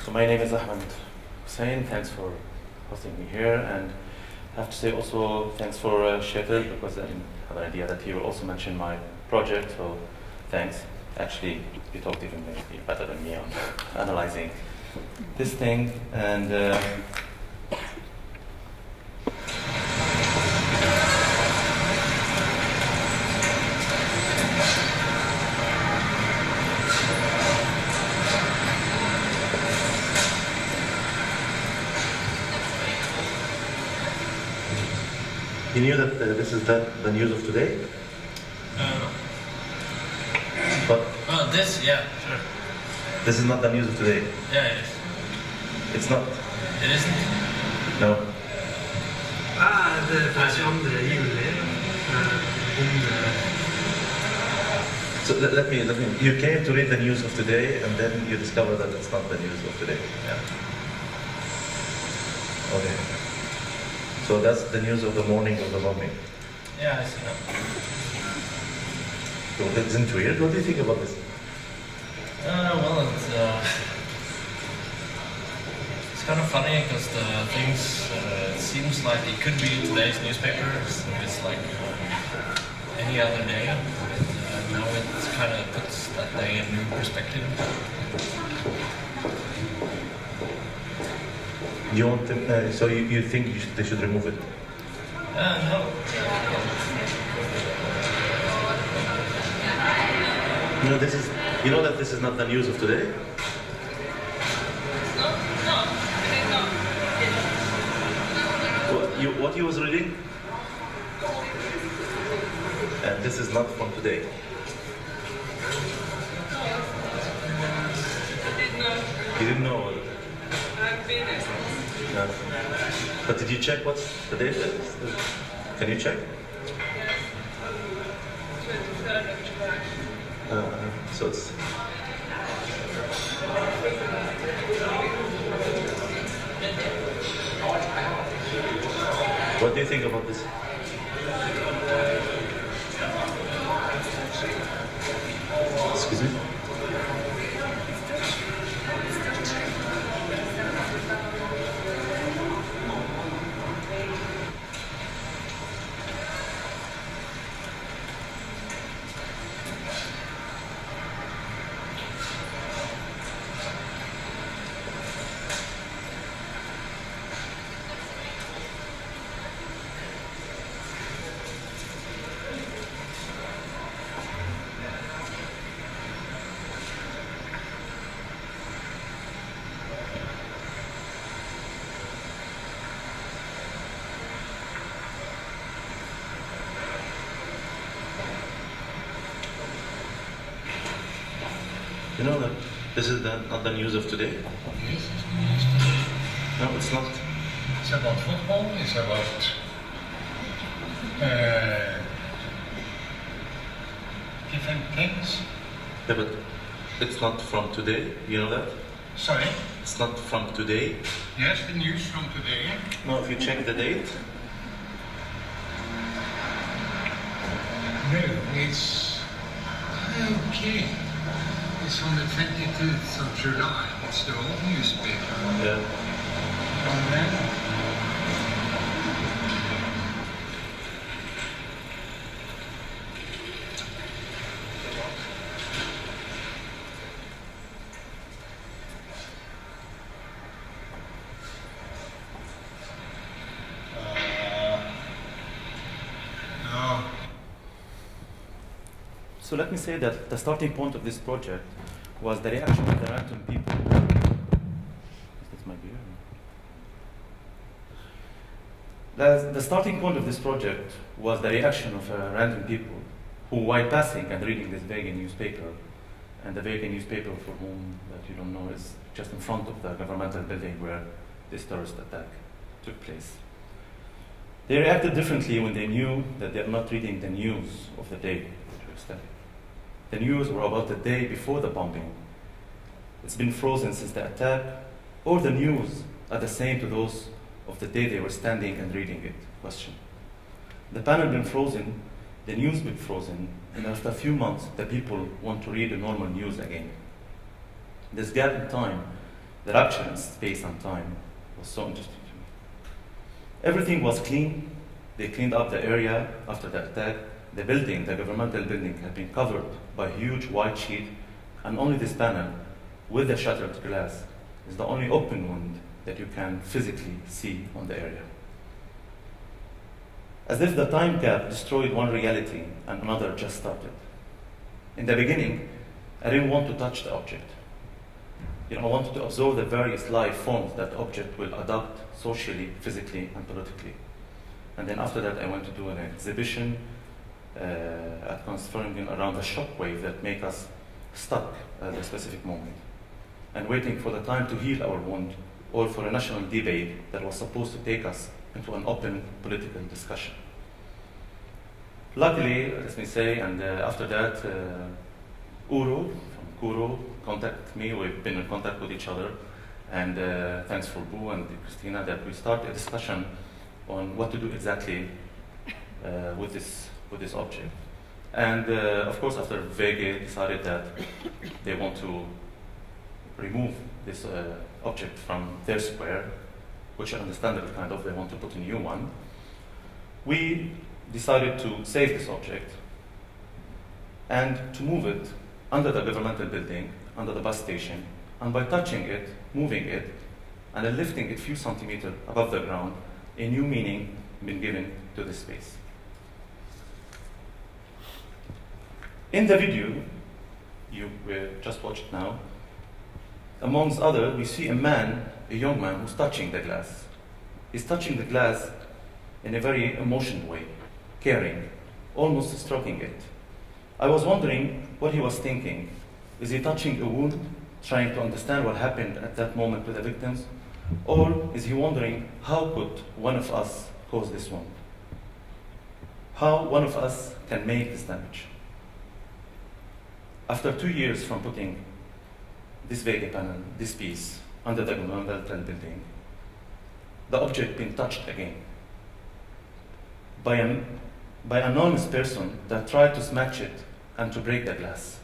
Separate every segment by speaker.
Speaker 1: So my name is AHMAD GHOSSEIN. Thanks for hosting me here, and I have to say also thanks for Shetil, because I didn't have an idea that he will also mention my project, so thanks. Actually, you talked even maybe better than me on analyzing this thing, and you knew that this is the news of today? But
Speaker 2: this, yeah, sure.
Speaker 1: this is not the news of today.
Speaker 2: Yeah, it is.
Speaker 1: It's not.
Speaker 2: It isn't?
Speaker 1: No.
Speaker 3: Det fanns ju 2 juli.
Speaker 1: So let me. You came to read the news of today, and then you discover that it's not the news of today.
Speaker 2: Yeah.
Speaker 1: Okay. So that's the news of the morning of the bombing.
Speaker 2: Yeah, I see that.
Speaker 1: So that isn't weird. What do you think about this?
Speaker 2: Well, it's kind of funny because the things, it seems like it could be today's newspaper. It's like any other day. Now it kind of puts that day in new perspective.
Speaker 1: You want to, so you think they should remove it?
Speaker 2: No.
Speaker 1: You know that this is not the news of today? What you was reading? And this is not from today. You didn't know?
Speaker 4: I've been there.
Speaker 1: No. But did you check what's the date? Can you check?
Speaker 4: 23rd of July.
Speaker 1: So it's... What do you think about this? Excuse me? You know that this is not the news of today?
Speaker 3: Yes, it's news today.
Speaker 1: No, it's not.
Speaker 3: It's about football, it's about different things.
Speaker 1: Yeah, but it's not from today. You know that?
Speaker 3: Sorry?
Speaker 1: It's not from today.
Speaker 3: Yes, the news from today.
Speaker 1: No, if you check the date.
Speaker 3: No, it's okay. It's on the 22nd of July. It's the old newspaper.
Speaker 1: Yeah.
Speaker 3: And then no.
Speaker 1: So let me say that the starting point of this project was the reaction of the random people. That's my beer. The starting point of this project was the reaction of random people who, while passing and reading this vacant newspaper, and the vacant newspaper for whom that you don't know is just in front of the governmental building where this terrorist attack took place. They reacted differently when they knew that they're not reading the news of the day. The news were about the day before the bombing. It's been frozen since the attack, or the news are the same to those of the day they were standing and reading it? Question. The panel been frozen, the news been frozen, and after a few months, the people want to read the normal news again. This gap in time the rupture in space and time was so interesting to me. Everything was clean. They cleaned up the area after the attack. The building, the governmental building, had been covered by a huge white sheet, and only this panel with the shattered glass is the only open wound that you can physically see on the area. As if the time gap destroyed one reality and another just started. In the beginning, I didn't want to touch the object. I wanted to observe the various life forms that the object will adopt socially, physically, and politically. And then after that, I went to do an exhibition at confronting around the shockwave that make us stuck at a specific moment, and waiting for the time to heal our wound, or for a national debate that was supposed to take us into an open political discussion. Luckily, let me say, and after that, Uru from KORO contacted me. We've been in contact with each other, and thanks for Boo and Christina that we started a discussion on what to do exactly with this object. And of course, after Vega decided that they want to remove this object from their square, which is understandable, kind of, they want to put a new one, we decided to save this object and to move it under the governmental building, under the bus station, and by touching it, moving it, and then lifting it a few centimeters above the ground, a new meaning been given to this space. In the video, you just watched now, amongst others, we see a young man who's touching the glass. He's touching the glass in a very emotional way, caring, almost stroking it. I was wondering what he was thinking. Is he touching a wound, trying to understand what happened at that moment to the victims? Or is he wondering how could one of us cause this wound? How one of us can make this damage? After 2 years from putting this Vega panel, this piece, under the governmental building, the object been touched again by an anonymous person that tried to smash it and to break the glass.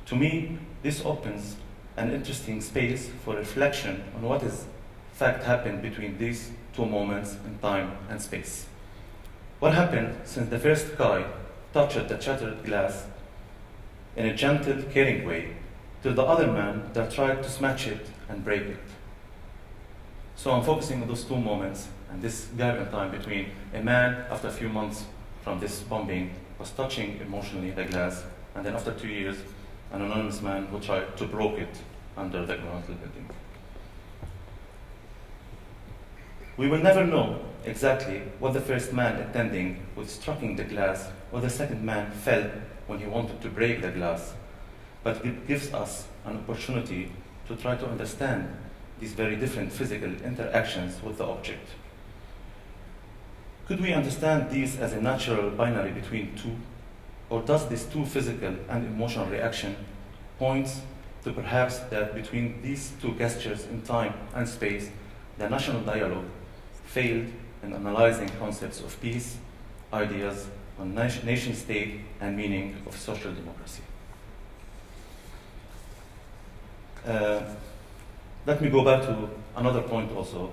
Speaker 1: To me, this opens an interesting space for reflection on what is fact happened between these two moments in time and space. What happened since the first guy touched the shattered glass in a gentle, caring way, to the other man that tried to smash it and break it. So I'm focusing on those two moments and this gap in time between a man, after a few months from this bombing, was touching emotionally the glass, and then after 2 years, an anonymous man who tried to break it under the governmental building. We will never know exactly what the first man attending was striking the glass or the second man felt when he wanted to break the glass, but it gives us an opportunity to try to understand these very different physical interactions with the object. Could we understand these as a natural binary between two? Or does this two physical and emotional reaction points to perhaps that between these two gestures in time and space, the national dialogue failed in analyzing concepts of peace, ideas on nation state, and meaning of social democracy? Let me go back to another point also.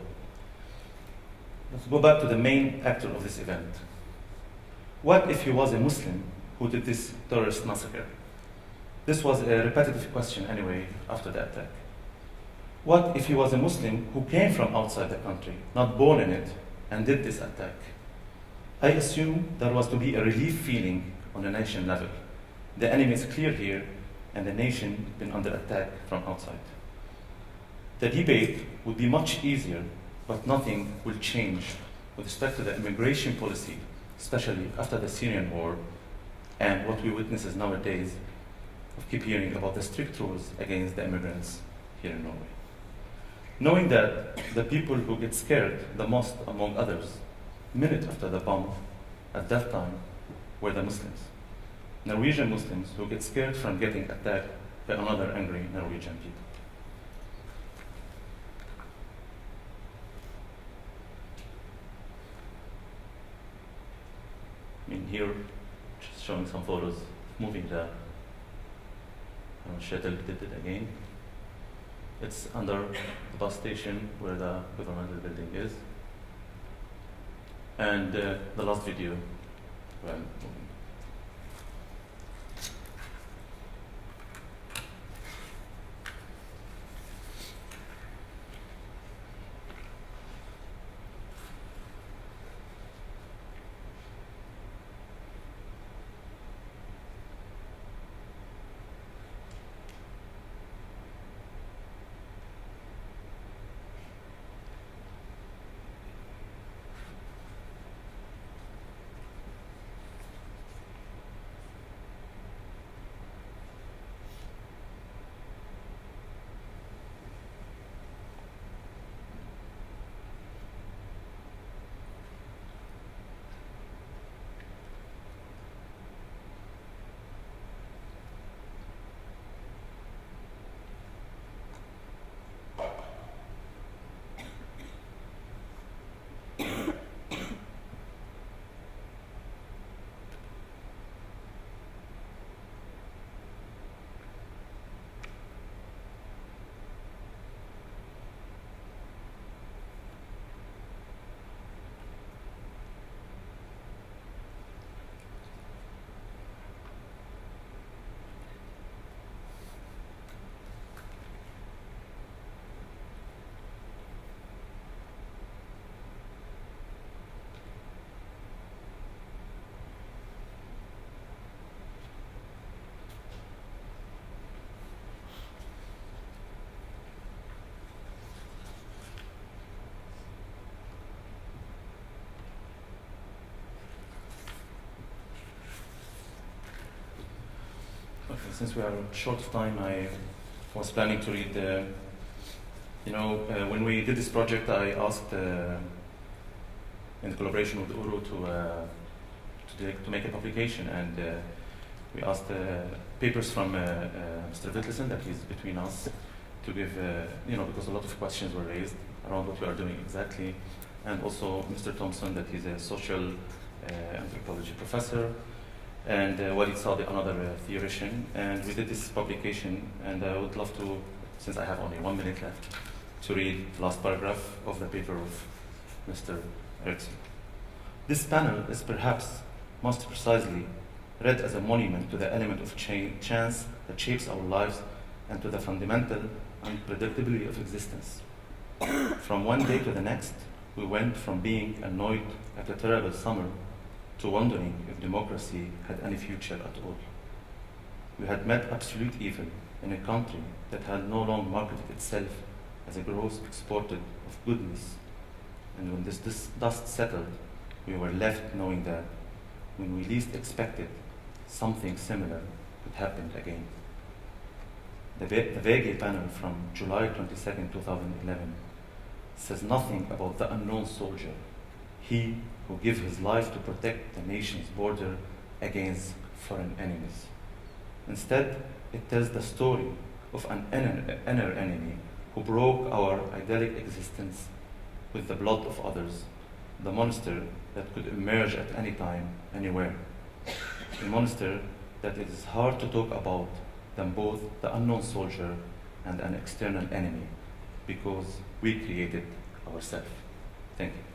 Speaker 1: Let's go back to the main actor of this event. What if he was a Muslim who did this terrorist massacre? This was a repetitive question anyway after the attack. What if he was a Muslim who came from outside the country, not born in it, and did this attack? I assume there was to be a relief feeling on a nation level. The enemy is clear here, and the nation been under attack from outside. The debate would be much easier, but nothing will change with respect to the immigration policy, especially after the Syrian war, and what we witness nowadays of keep hearing about the strict rules against the immigrants here in Norway. Knowing that the people who get scared the most, among others, minute after the bomb at that time were the Muslims. Norwegian Muslims who get scared from getting attacked by another angry Norwegian people. I mean, here, just showing some photos, moving the shuttle did it again. It's under the bus station where the governmental building is. And the last video, well, okay, since we are short of time, I was planning to read the, when we did this project, I asked, in collaboration with KORO, to make a publication, and we asked papers from Mr. Wittleson, that is between us, to give, because a lot of questions were raised around what we are doing exactly, and also Mr. Thompson, that is a social anthropology professor, and Walid Sadi, another theoretician, and we did this publication, and I would love to, since I have only 1 minute left, to read the last paragraph of the paper of Mr. Erickson. This panel is perhaps most precisely read as a monument to the element of chance that shapes our lives and to the fundamental unpredictability of existence. From one day to the next, we went from being annoyed at a terrible summer to wondering if democracy had any future at all. We had met absolute evil in a country that had no longer marketed itself as a gross exporter of goodness. And when this dust settled, we were left knowing that when we least expected, something similar could happen again. The Vega panel from July 22nd, 2011 says nothing about the unknown soldier, he who gave his life to protect the nation's border against foreign enemies. Instead, it tells the story of an inner enemy who broke our idyllic existence with the blood of others, the monster that could emerge at any time, anywhere. A monster that it is hard to talk about than both the unknown soldier and an external enemy, because we created ourselves. Thank you.